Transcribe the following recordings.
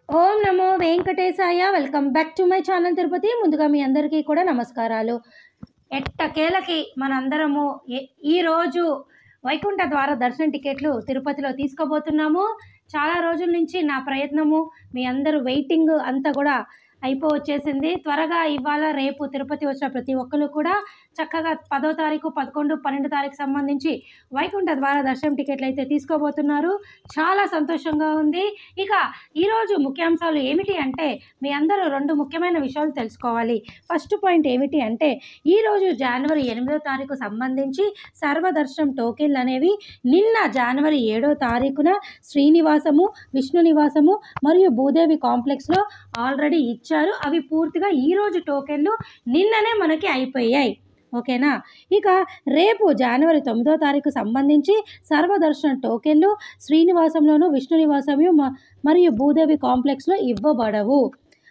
Om Namo Venkatesaya. Welcome back to my channel Tirupati. ముందుగా మీ అందరికీ కూడా నమస్కారాలు. ఎట్టకేలకి మనందరము ఈరోజు వైకుంఠ ద్వార దర్శన టికెట్లు తిరుపతిలో తీసుకోబోతున్నాము. చాలా రోజుల నుంచి నా ప్రయత్నము, మీ అందరూ వెయిటింగ్ అంతా కూడా వచ్చేసింది. త్వరగా ఇవాళ రేపు తిరుపతి వచ్చిన ప్రతి ఒక్కరు కూడా చక్కగా 10వ తారీఖు, 11, 12 తారీఖు సంబంధించి వైకుంఠ ద్వార దర్శనం టికెట్లు అయితే తీసుకోబోతున్నారు. చాలా సంతోషంగా ఉంది. ఇక ఈరోజు ముఖ్యాంశాలు ఏమిటి అంటే, మీ అందరూ 2 ముఖ్యమైన విషయాలు తెలుసుకోవాలి. ఫస్ట్ పాయింట్ ఏమిటి అంటే, ఈరోజు జనవరి 8వ తారీఖు సంబంధించి సర్వదర్శనం టోకెన్లు అనేవి నిన్న జనవరి 7వ తారీఖున శ్రీనివాసము, విష్ణు నివాసము మరియు భూదేవి కాంప్లెక్స్లో ఆల్రెడీ ఇచ్చారు. అవి పూర్తిగా ఈరోజు టోకెన్లు నిన్ననే మనకి అయిపోయాయి. ఓకేనా. ఇక రేపు జనవరి 9వ తారీఖు సంబంధించి సర్వదర్శన టోకెన్లు శ్రీనివాసంలోను, విష్ణు నివాసము మరియు భూదేవి కాంప్లెక్స్లో ఇవ్వబడవు.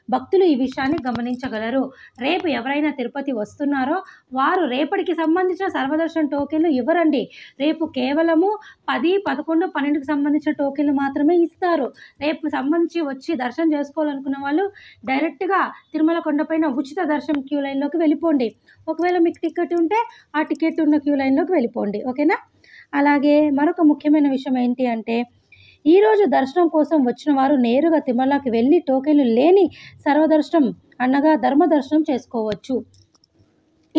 భక్తులు ఈ విషయాన్ని గమనించగలరు. రేపు ఎవరైనా తిరుపతి వస్తున్నారో వారు రేపటికి సంబంధించిన సర్వదర్శన టోకెన్లు ఇవ్వరండి. రేపు కేవలము 10, 11, 12కి సంబంధించిన టోకెన్లు మాత్రమే ఇస్తారు. రేపు సంబంధించి వచ్చి దర్శనం చేసుకోవాలనుకున్న వాళ్ళు డైరెక్ట్గా తిరుమల కొండపైన ఉచిత దర్శనం క్యూ లైన్లోకి వెళ్ళిపోండి. ఒకవేళ మీకు టికెట్ ఉంటే ఆ టికెట్ ఉన్న క్యూ లైన్లోకి వెళ్ళిపోండి. ఓకేనా. అలాగే మరొక ముఖ్యమైన విషయం ఏంటి అంటే, ఈరోజు దర్శనం కోసం వచ్చిన వారు నేరుగా తిరుమలకి వెళ్ళి టోకెన్లు లేని సర్వదర్శనం అనగా ధర్మ దర్శనం చేసుకోవచ్చు.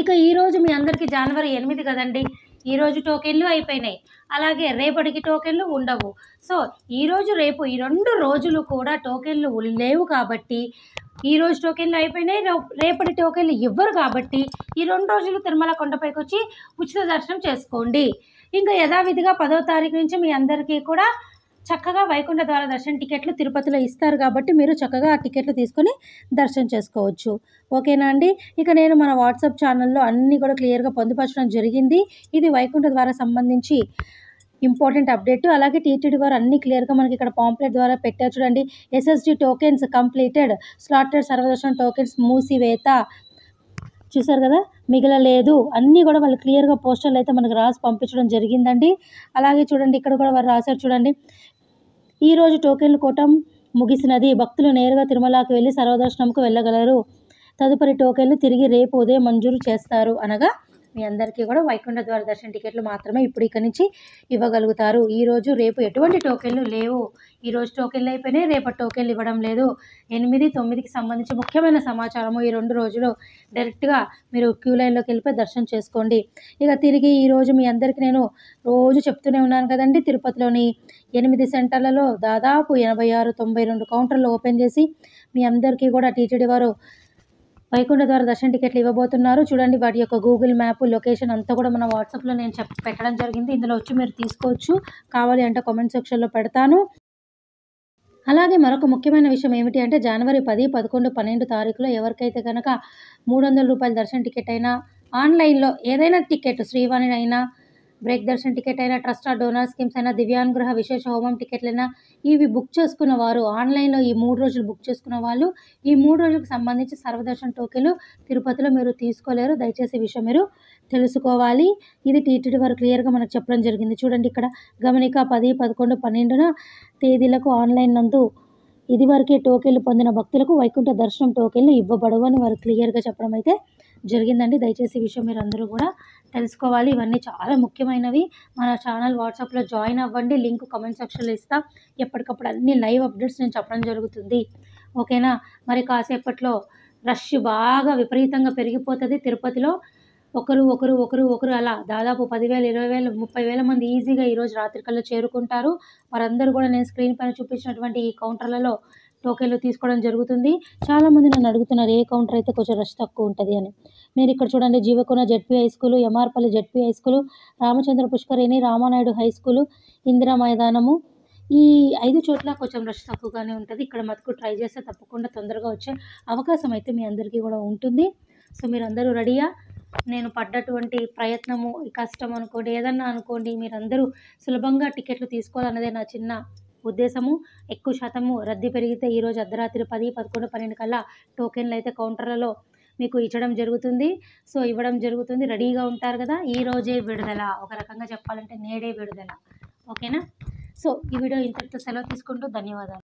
ఇక ఈరోజు మీ అందరికీ జనవరి 8 కదండి, ఈరోజు టోకెన్లు అయిపోయినాయి. అలాగే రేపటికి టోకెన్లు ఉండవు. సో ఈరోజు రేపు ఈ 2 రోజులు కూడా టోకెన్లు లేవు కాబట్టి, ఈరోజు టోకెన్లు అయిపోయినాయి, రేపటి టోకెన్లు ఇవ్వరు కాబట్టి ఈ 2 రోజులు తిరుమల కొండపైకి వచ్చి ఉచిత దర్శనం చేసుకోండి. ఇంకా యథావిధిగా 10వ తారీఖు నుంచి మీ అందరికీ కూడా చక్కగా వైకుంఠ ద్వార దర్శన టికెట్లు తిరుపతిలో ఇస్తారు కాబట్టి మీరు చక్కగా ఆ టికెట్లు తీసుకొని దర్శనం చేసుకోవచ్చు. ఓకేనా అండి. ఇక నేను మన వాట్సాప్ ఛానల్లో అన్నీ కూడా క్లియర్గా పొందుపరచడం జరిగింది. ఇది వైకుంఠ ద్వార సంబంధించి ఇంపార్టెంట్ అప్డేట్. అలాగే టీటీడీ వారు అన్ని క్లియర్గా మనకి ఇక్కడ పాంప్లెట్ ద్వారా పెట్టారు చూడండి. ఎస్ఎస్డి టోకెన్స్ కంప్లీటెడ్, స్లాటెడ్ సర్వదర్శన టోకెన్స్ మూసివేత, చూసారు కదా, మిగలలేదు. అన్నీ కూడా వాళ్ళు క్లియర్గా పోస్టర్లు అయితే మనకు రాసి పంపించడం జరిగిందండి. అలాగే చూడండి, ఇక్కడ కూడా వారు రాశారు చూడండి. ఈరోజు టోకెన్లు కోటం ముగిసినది. భక్తులు నేరుగా తిరుమలకి వెళ్ళి సర్వదర్శనంకు వెళ్ళగలరు. తదుపరి టోకెన్లు తిరిగి రేపు ఉదయం మంజూరు చేస్తారు. అనగా మీ అందరికీ కూడా వైకుంఠ ద్వార దర్శన టికెట్లు మాత్రమే ఇప్పుడు ఇక్కడి నుంచి ఇవ్వగలుగుతారు. ఈరోజు రేపు ఎటువంటి టోకెన్లు లేవు. ఈరోజు టోకెన్లు అయిపోయినాయి, రేపటి టోకెన్లు ఇవ్వడం లేదు. 8, 9కి సంబంధించి ముఖ్యమైన సమాచారము ఈ 2 రోజులు డైరెక్ట్గా మీరు క్యూ లైన్లోకి వెళ్ళిపోయి దర్శనం చేసుకోండి. ఇక తిరిగి ఈరోజు మీ అందరికీ నేను రోజు చెప్తూనే ఉన్నాను కదండి, తిరుపతిలోని 8 సెంటర్లలో దాదాపు 86, 92 కౌంటర్లు ఓపెన్ చేసి మీ అందరికీ కూడా టీటీడీ వారు వైకుంఠ ద్వార దర్శన టికెట్లు ఇవ్వబోతున్నారు. చూడండి, వాటి యొక్క గూగుల్ మ్యాప్ లొకేషన్ అంతా కూడా మన వాట్సాప్లో నేను పెట్టడం జరిగింది. ఇందులో వచ్చి మీరు తీసుకోవచ్చు. కావాలి అంటే కామెంట్ సెక్షన్లో పెడతాను. అలాగే మరొక ముఖ్యమైన విషయం ఏమిటి అంటే, జనవరి 10, 11, 12 తారీఖులో ఎవరికైతే కనుక 300 రూపాయల దర్శన టికెట్ అయినా, ఆన్లైన్లో ఏదైనా టికెట్, శ్రీవాణి అయినా, బ్రేక్ దర్శన టికెట్ అయినా, ట్రస్ట్ ఆర్ డోనర్ స్కీమ్స్ అయినా, దివ్యాంగుగృహ విశేష హోమం టికెట్లైనా, ఇవి బుక్ చేసుకున్న వారు ఆన్లైన్లో ఈ 3 రోజులు బుక్ చేసుకున్న వాళ్ళు ఈ 3 రోజులకు సంబంధించి సర్వదర్శన టోకెన్లు తిరుపతిలో మీరు తీసుకోలేరు. దయచేసి ఈ విషయం మీరు తెలుసుకోవాలి. ఇది టీటీడీ వారు క్లియర్గా మనకు చెప్పడం జరిగింది. చూడండి, ఇక్కడ గమనిక 10, 11, 12 తేదీలకు ఆన్లైన్ నందు ఇదివరకే టోకెన్లు పొందిన భక్తులకు వైకుంఠ దర్శనం టోకెన్లు ఇవ్వబడవు అని వారు క్లియర్గా చెప్పడం అయితే జరిగిందండి. దయచేసి ఈ విషయం మీరు అందరూ కూడా తెలుసుకోవాలి. ఇవన్నీ చాలా ముఖ్యమైనవి. మన ఛానల్ వాట్సాప్లో జాయిన్ అవ్వండి. లింక్ కామెంట్ సెక్షన్లో ఇస్తా. ఎప్పటికప్పుడు అన్ని లైవ్ అప్డేట్స్ నేను చెప్పడం జరుగుతుంది. ఓకేనా. మరి కాసేపట్లో రష్ బాగా విపరీతంగా పెరిగిపోతుంది తిరుపతిలో. ఒకరు అలా దాదాపు 10,000, 20,000, 30,000 మంది ఈజీగా ఈరోజు రాత్రికల్లా చేరుకుంటారు. వారందరూ కూడా నేను స్క్రీన్ పైన చూపించినటువంటి ఈ కౌంటర్లలో టోకెన్లు తీసుకోవడం జరుగుతుంది. చాలామంది నన్ను అడుగుతున్నారు ఏ కౌంటర్ అయితే కొంచెం రష్ తక్కువ ఉంటుంది అని. మీరు ఇక్కడ చూడండి, Jeevakona ZP high school, MR Palli ZP high school, Ramachandra పుష్కరిణి, రామానాయుడు హై స్కూలు, ఇందిరా మైదానము, ఈ 5 చోట్ల కొంచెం రష్ తక్కువగానే ఉంటుంది. ఇక్కడ మటుకు ట్రై చేస్తే తప్పకుండా తొందరగా వచ్చే అవకాశం అయితే మీ అందరికీ కూడా ఉంటుంది. సో మీరందరూ రెడీయా? నేను పడ్డటువంటి ప్రయత్నము, కష్టం అనుకోండి, ఏదన్నా అనుకోండి, మీరందరూ సులభంగా టికెట్లు తీసుకోవాలన్నదే నా చిన్న ఉద్దేశము. ఎక్కువ శాతము రద్దీ పెరిగితే ఈరోజు అర్ధరాత్రి 10, 11, 12 కల్లా టోకెన్లు అయితే కౌంటర్లలో మీకు ఇవ్వడం జరుగుతుంది. రెడీగా ఉంటారు కదా. ఈ రోజే విడుదల, ఒక రకంగా చెప్పాలంటే నేడే విడుదల. ఓకేనా. సో ఈ వీడియో ఇంతటితో సెలవు తీసుకుంటూ ధన్యవాదాలు.